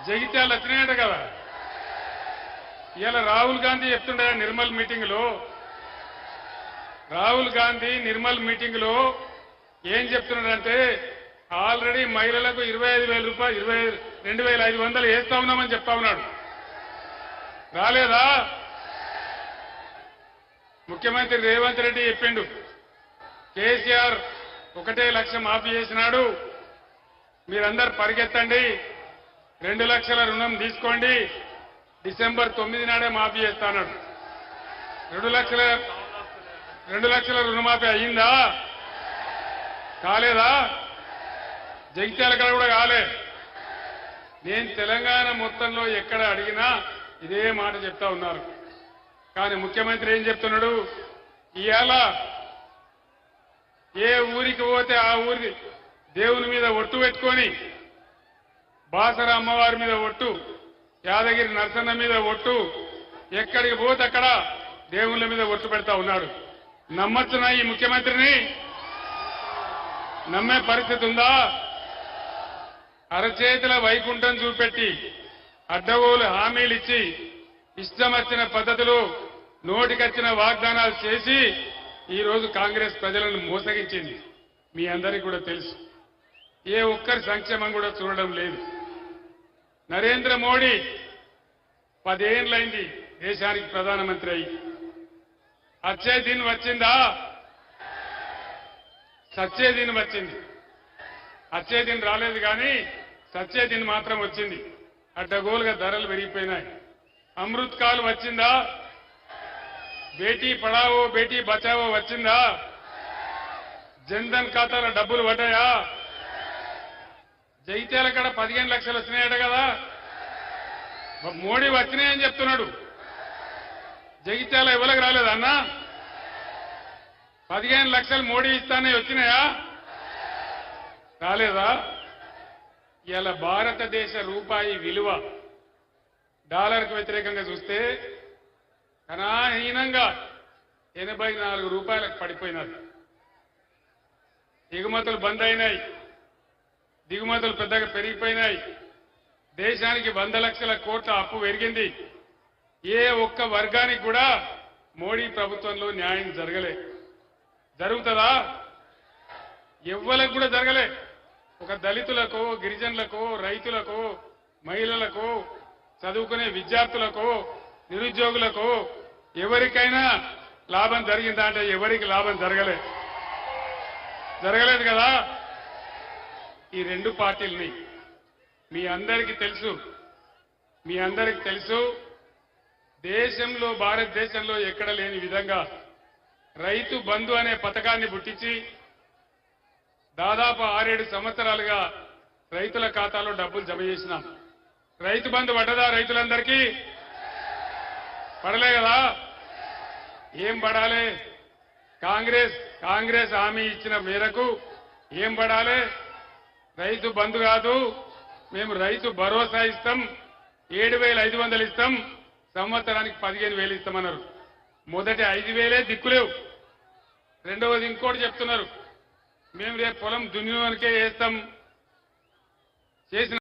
జగిత్యాలు వచ్చినాయట కదా. ఇలా రాహుల్ గాంధీ చెప్తుండే నిర్మల్ మీటింగ్ లో, రాహుల్ గాంధీ నిర్మల్ మీటింగ్ లో ఏం చెప్తున్నాడంటే ఆల్రెడీ మహిళలకు 25,000 రూపాయలు 22,500 వేస్తా ఉన్నామని చెప్తా ఉన్నాడు. రాలేదా? ముఖ్యమంత్రి రేవంత్ రెడ్డి చెప్పిండు, కేసీఆర్ 1 లక్ష మాఫీ చేసినాడు, మీరందరూ పరిగెత్తండి, 2 లక్షల రుణం తీసుకోండి, డిసెంబర్ 9 నాడే మాఫీ చేస్తాడు. 2 లక్షల రుణమాఫీ అయ్యిందా? కాలేదా? జగిత్యాల కాడ కూడా కాలే. నేను తెలంగాణ మొత్తంలో ఎక్కడ అడిగినా ఇదే మాట చెప్తా ఉన్నారు. కానీ ముఖ్యమంత్రి ఏం చెప్తున్నాడు, ఇవాళ ఏ ఊరికి పోతే ఆ ఊరి దేవుని మీద ఒట్టు పెట్టుకొని, బాసర అమ్మవారి మీద ఒట్టు, యాదగిరి నరసన్న మీద ఒట్టు, ఎక్కడికి పోతే అక్కడ దేవుళ్ళ మీద ఒట్టు పెడతా ఉన్నాడు. నమ్మచ్చునా ఈ ముఖ్యమంత్రిని? నమ్మే పరిస్థితి ఉందా? అరచేతుల వైకుంఠం చూపెట్టి అడ్డగోలు హామీలు ఇచ్చి ఇష్టం వచ్చిన పద్ధతులు నోటికొచ్చిన వాగ్దానాలు చేసి ఈ రోజు కాంగ్రెస్ ప్రజలను మోసగించింది. మీ అందరికీ కూడా తెలుసు. ఏ ఒక్కరి సంక్షేమం కూడా చూడడం లేదు. నరేంద్ర మోడీ 10 ఏళ్లైంది దేశానికి ప్రధానమంత్రి అయి. అచ్చే దిన్ వచ్చిందా? సచ్చే దిన్ వచ్చింది. అచ్చే దిన్ రాలేదు కానీ సచ్చే దిన్ మాత్రం వచ్చింది. అడ్డగోలుగా ధరలు పెరిగిపోయినాయి. అమృత్ కాల్ వచ్చిందా? బేటీ పడావో బేటీ బచావో వచ్చిందా? జన్ధన్ ఖాతాలో డబ్బులు పడ్డాయా? జగిత్యాల కాడ 15 లక్షలు వచ్చినాయట కదా. మోడీ వచ్చినాయని చెప్తున్నాడు. జగిత్యాల ఎవరికి రాలేదా అన్న? 15 లక్షలు మోడీ ఇస్తానే వచ్చినాయా? రాలేదా? ఇలా భారతదేశ రూపాయి విలువ డాలర్కు వ్యతిరేకంగా చూస్తే కనాహీనంగా 84 రూపాయలకు పడిపోయినారు. ఎగుమతులు బంద్ అయినాయి, దిగుమతులు పెద్దగా పెరిగిపోయినాయి. దేశానికి 100 లక్షల కోట్ల అప్పు పెరిగింది. ఏ ఒక్క వర్గానికి కూడా మోడీ ప్రభుత్వంలో న్యాయం జరగలే. జరుగుతుందా? ఎవ్వలకు కూడా జరగలే. ఒక దళితులకు, గిరిజనులకు, రైతులకు, మహిళలకు, చదువుకునే విద్యార్థులకు, నిరుద్యోగులకు ఎవరికైనా లాభం జరిగిందా అంటే ఎవరికి లాభం జరగలేదు కదా. ఈ 2 పార్టీలని మీ అందరికీ తెలుసు, దేశంలో భారతదేశంలో ఎక్కడ లేని విధంగా రైతు బంధు అనే పథకాన్ని పుట్టించి దాదాపు 6-7 సంవత్సరాలుగా రైతుల ఖాతాలో డబ్బులు జమ చేసినాం. రైతు బంధు పడ్డదా? రైతులందరికీ పడలే కదా. ఏం పడాలి? కాంగ్రెస్ హామీ ఇచ్చిన మేరకు ఏం పడాలి? రైతు బంధు కాదు, మేము రైతు భరోసా ఇస్తాం, 7,500 ఇస్తాం, సంవత్సరానికి 15,000 ఇస్తామన్నారు. మొదటి 5,000 దిక్కులేవు. రెండవది ఇంకోటి చెప్తున్నారు, మేము రేపు పొలం దున్నివానికే వేస్తాం. చేసిన